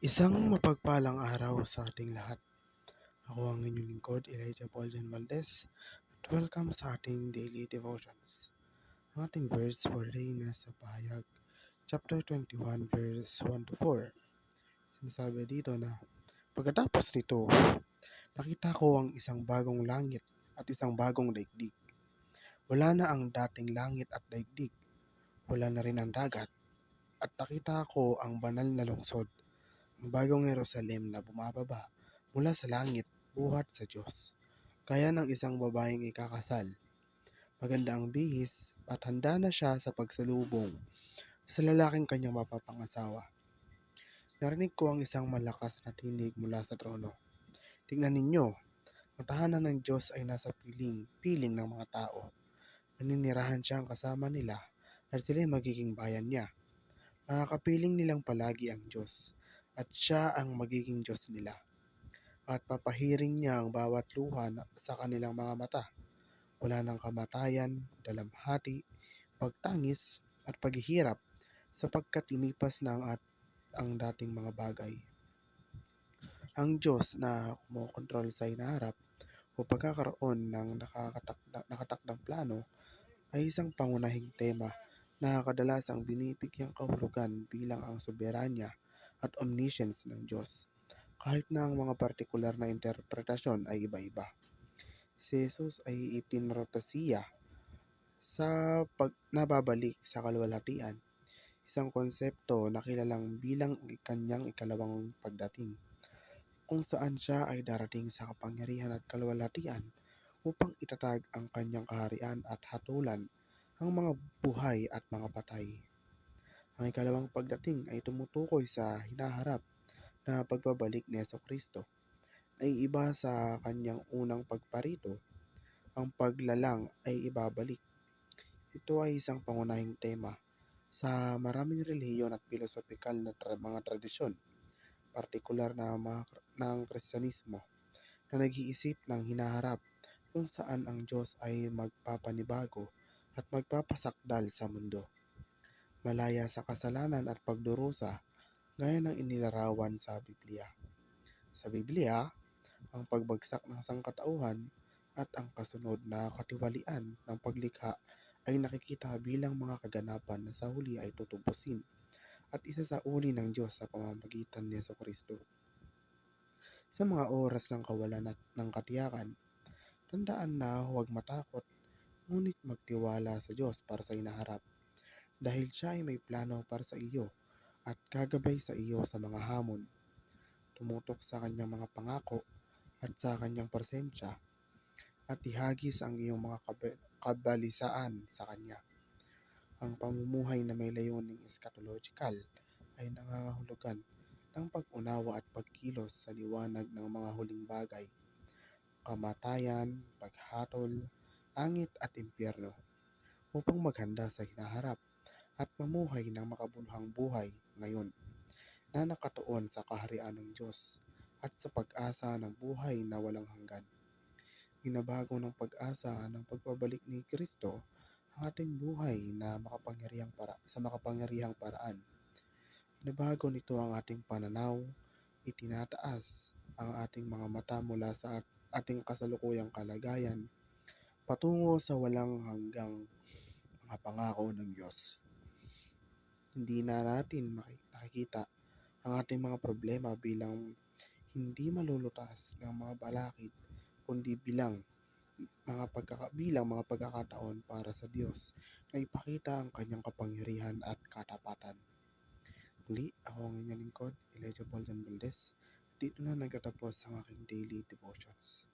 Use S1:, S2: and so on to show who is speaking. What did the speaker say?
S1: Isang mapagpalang araw sa ating lahat. Ako ang inyong lingkod, Elijah Bolden Valdez, at welcome sa ating daily devotions. Ang ating verse for today nasa Pahayag, chapter 21, verse 1 to 4. Sinasabi dito na, pagkatapos nito, nakita ko ang isang bagong langit at isang bagong daigdig. Wala na ang dating langit at daigdig, wala na rin ang dagat, at nakita ko ang banal na lungsod, ang bagong Jerusalem na bumababa mula sa langit buhat sa Diyos, gaya ng isang babaeng ikakasal. Maganda ang bihis at handa na siya sa pagsalubong sa lalaking kanyang mapapangasawa. Narinig ko ang isang malakas na tinig mula sa trono. Tingnan ninyo, ang tahanan ng Diyos ay nasa piling ng mga tao. Naninirahan siyang kasama nila at sila'y magiging bayan niya. Makakapiling nilang palagi ang Diyos at siya ang magiging Diyos nila. At papahiring niya ang bawat luha sa kanilang mga mata. Wala ng kamatayan, dalamhati, pagtangis at paghihirap sapagkat lumipas na ang dating mga bagay. Ang Diyos na kumokontrol sa hinaharap o pagkakaroon ng nakatakdang plano ay isang pangunahing tema na kadalasang binibigyang kahulugan bilang ang soberanya at omniscience ng Diyos, kahit na ang mga partikular na interpretasyon ay iba-iba. Si Jesus ay ipinrotesiya sa nababalik sa kaluwalhatian, isang konsepto na kilalang bilang kanyang ikalawang pagdating, kung saan siya ay darating sa kapangyarihan at kaluwalhatian upang itatag ang kanyang kaharian at hatulan ang mga buhay at mga patay. Ang ikalawang pagdating ay tumutukoy sa hinaharap na pagbabalik ni Jesucristo, ay iba sa kanyang unang pagparito. Ang paglalang ay ibabalik. Ito ay isang pangunahing tema sa maraming relihiyon at pilosopikal na mga tradisyon, partikular na ng Kristyanismo, na nag-iisip ng hinaharap kung saan ang Diyos ay magpapanibago at magpapasakdal sa mundo, malaya sa kasalanan at pagdurusa, gaya ng inilarawan sa Biblia. Sa Biblia, ang pagbagsak ng sangkatauhan at ang kasunod na katiwalian ng paglikha ay nakikita bilang mga kaganapan na sa huli ay tutubusin at isa sa uri ng Diyos sa pamamagitan ni Jesucristo. Sa mga oras ng kawalan at ng katiyakan, tandaan na huwag matakot, ngunit magtiwala sa Diyos para sa hinaharap, dahil siya ay may plano para sa iyo at gagabay sa iyo sa mga hamon. Tumutok sa kanyang mga pangako at sa kanyang presensya at ihagis ang iyong mga kabalisaan sa kanya. Ang pamumuhay na may layuning eschatological ay nangangahulugan ng pag-unawa at pagkilos sa liwanag ng mga huling bagay, kamatayan, paghatol, langit at impyerno, upang maghanda sa hinaharap at mamuhay ng makabuluhang buhay ngayon na nakatuon sa kaharian ng Diyos at sa pag-asa ng buhay na walang hanggan. Binabago ng pag-asa ng pagbabalik ni Kristo ang ating buhay na sa makapangyarihang paraan. Binabago nito ang ating pananaw, itinataas ang ating mga mata mula sa ating kasalukuyang kalagayan patungo sa walang hanggang mga pangako ng Diyos. Hindi na natin nakikita ang ating mga problema bilang hindi malulutas ng mga balakid, kundi bilang mga pagkakataon para sa Diyos na ipakita ang kanyang kapangyarihan at katapatan. Muli, ako ang inyong lingkod, Elijah Bolden Valdez. Dito na nagtatapos ang aking daily devotions.